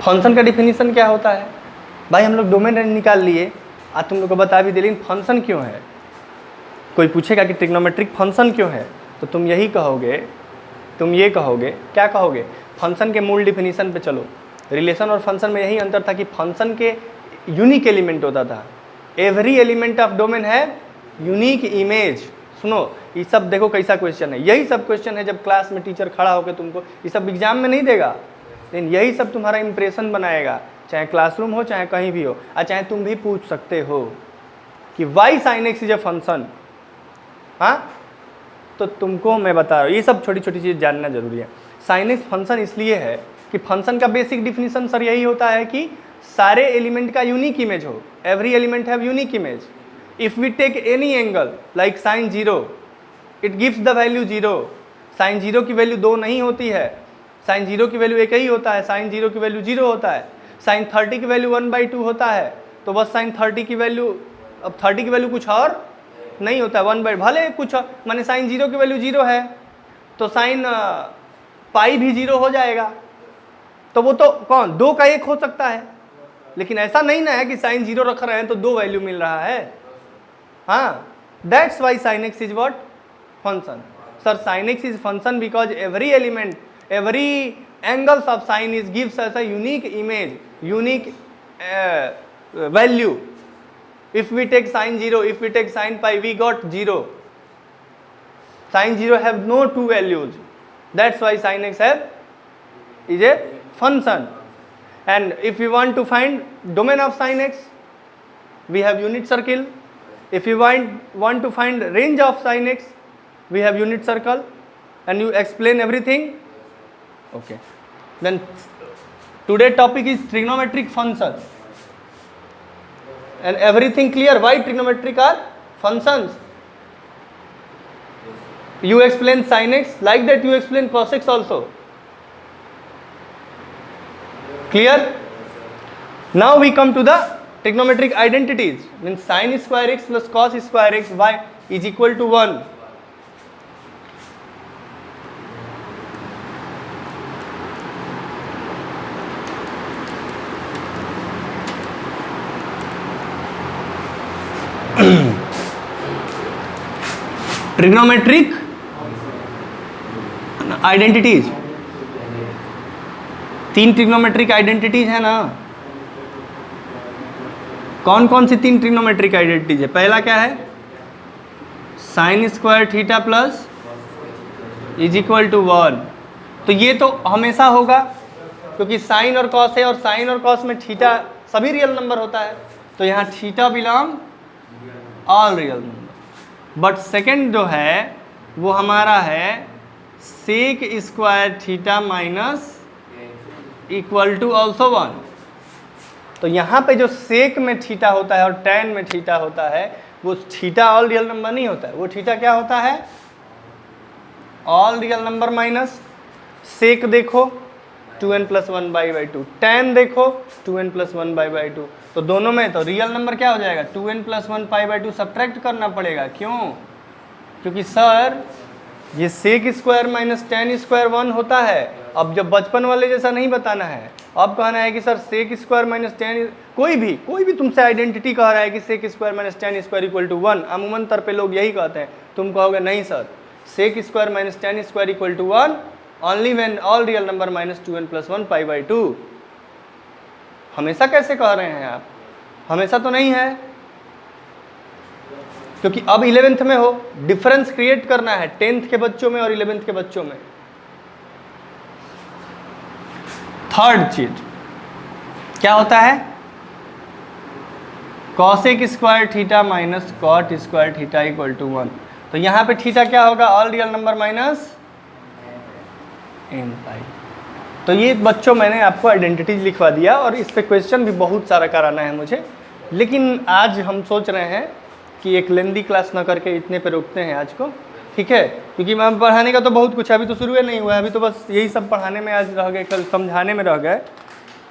फंक्शन का डिफिनीशन क्या होता है भाई, हम लोग डोमेन रेंज निकाल लिए, आज तुम लोग को बता भी दे, लेकिन फंक्शन क्यों है, कोई पूछेगा कि ट्रिग्नोमेट्रिक फंक्शन क्यों है, तो तुम यही कहोगे, तुम ये कहोगे, क्या कहोगे, फंक्शन के मूल डिफिनीशन पे चलो। रिलेशन और फंक्शन में यही अंतर था कि फंक्शन के यूनिक एलिमेंट होता था, एवरी एलिमेंट ऑफ डोमेन है यूनिक इमेज। सुनो ये सब देखो कैसा क्वेश्चन है, यही सब क्वेश्चन है जब क्लास में टीचर खड़ा होकर तुमको, ये सब एग्जाम में नहीं देगा, लेकिन यही सब तुम्हारा इंप्रेशन बनाएगा, चाहे क्लासरूम हो चाहे कहीं भी हो, और चाहे तुम भी पूछ सकते हो कि y sine x is a function, हाँ। तो तुमको मैं बता रहा हूँ, ये सब छोटी छोटी चीज़ जानना जरूरी है। साइन एक्स फंक्शन इसलिए है कि फंक्शन का बेसिक डिफिनीशन सर यही होता है कि सारे एलिमेंट का यूनिक इमेज हो, every element have unique image. If we take any angle like sine 0, it gives the value 0। Sine 0 की वैल्यू 2 नहीं होती है, साइन 0 की वैल्यू एक ही होता है, साइन 0 की वैल्यू 0 होता है। साइन 30 की वैल्यू 1/2 होता है, तो बस साइन 30 की वैल्यू, अब 30 की वैल्यू कुछ और नहीं होता है, 1/, भले कुछ माने साइन 0 की वैल्यू 0 है तो साइन पाई भी 0 हो जाएगा, तो वो तो कौन 2 का 1 हो सकता है, लेकिन ऐसा नहीं ना है कि साइन 0 रख रहे हैं तो 2 वैल्यू मिल रहा है, हाँ। That's why sine x is what, function. Sir sign x is function because every element, every angles of sine is gives us a unique image, unique value. If we take sine 0, if we take sine pi, we got 0. Sine 0 have no two values, that's why sin x have is a function. And if we want to find domain of sin x, we have unit circle. If you want to find range of sin x, we have unit circle, and you explain everything. Okay, then today topic is trigonometric function, and everything clear why trigonometric are functions. You explain sin x like that, you explain cos x also. Clear? Now we come to the trigonometric identities, means sin square x plus cos square x y is equal to 1. Trigonometric identities, 3 trigonometric identities है ना, कौन कौन सी 3 trigonometric identities है। पहला क्या है, sine square theta plus is equal to 1, तो ये तो हमेशा होगा क्योंकि साइन और कॉस है, और साइन और कॉस में थीटा सभी रियल नंबर होता है, तो यहाँ theta belong all real number. But second जो है वो हमारा है sec square theta minus equal to also 1। तो यहाँ पे जो सेक में थीटा होता है और टैन में थीटा होता है, वो थीटा ऑल रियल नंबर नहीं होता है, वो थीटा क्या होता है, all real number minus sec देखो 2n + 1/2, tan देखो 2n + 1/2, तो दोनों में तो रियल नंबर क्या हो जाएगा 2n + 1/2 सब्ट्रैक्ट करना पड़ेगा। क्यों? क्योंकि सर ये sec square minus tan square 1 होता है। अब जब बचपन वाले जैसा नहीं बताना है, अब कहना है कि sir sec square minus tan, कोई भी तुमसे आइडेंटिटी कह रहा है कि sec square minus tan square equal to 1, अमूमन तौर पे लोग यही कहते हैं। तुम कहोगे नहीं sir, sec square minus tan square equal to 1 only when all real number minus 2n + 1/2। हमेशा कैसे कह रहे हैं आप? हमेशा तो नहीं है, क्योंकि अब 11th में हो, डिफरेंस क्रिएट करना है 10th के बच्चों में और 11th के बच्चों में। थर्ड चीज क्या होता है, cosec square theta minus cot square theta equal to 1। तो यहाँ पे थीटा क्या होगा, all real number minus n pi. तो ये बच्चों मैंने आपको आइडेंटिटी लिखवा दिया, और इस पे क्वेश्चन भी बहुत सारा कराना है मुझे, लेकिन आज हम सोच रहे हैं कि एक लेंदी क्लास ना करके इतने पे रोकते हैं आज को, ठीक है? क्योंकि मैम पढ़ाने का तो बहुत कुछ है, अभी तो शुरू नहीं हुआ है, अभी तो बस यही सब पढ़ाने में आज रह गए, कल समझाने में रह गए।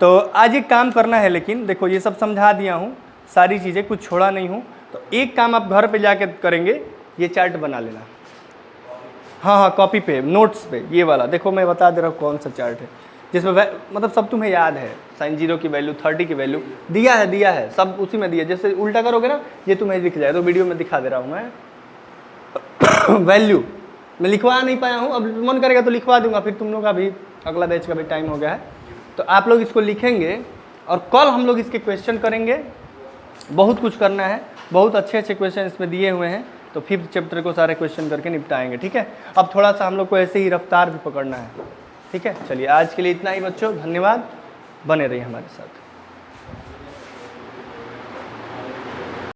तो आज एक काम करना है, लेकिन देखो ये सब समझा दिया हूँ, सारी चीज़ें कुछ छोड़ा नहीं हूँ। तो एक काम आप घर पे जाके करेंगे, ये चार्ट बना लेना। हाँ, कॉपी पे, नोट्स पे, ये वाला देखो मैं बता दे रहा हूँ कौन सा चार्ट है, जिसमें मतलब सब तुम्हें याद है। sin 0 की वैल्यू, 30 की वैल्यू दिया है, सब उसी में दिया। जैसे उल्टा करोगे ना, ये तुम्हें दिख जाए, तो वीडियो में दिखा दे रहा हूँ मैं। वैल्यू मैं लिखवा नहीं पाया हूँ, अब मन करेगा तो लिखवा दूंगा, फिर तुम लोग का भी अगला बैच का भी टाइम हो गया है। तो आप लोग इसको लिखेंगे, और कल हम लोग इसके क्वेश्चन करेंगे। बहुत कुछ करना है, बहुत अच्छे अच्छे क्वेश्चन इसमें दिए हुए हैं, तो 5th चैप्टर को सारे क्वेश्चन करके निपटाएंगे, ठीक है? अब थोड़ा सा हम लोग को ऐसे ही रफ्तार भी पकड़ना है, ठीक है? चलिए आज के लिए इतना ही बच्चों, धन्यवाद, बने रहिए हमारे साथ।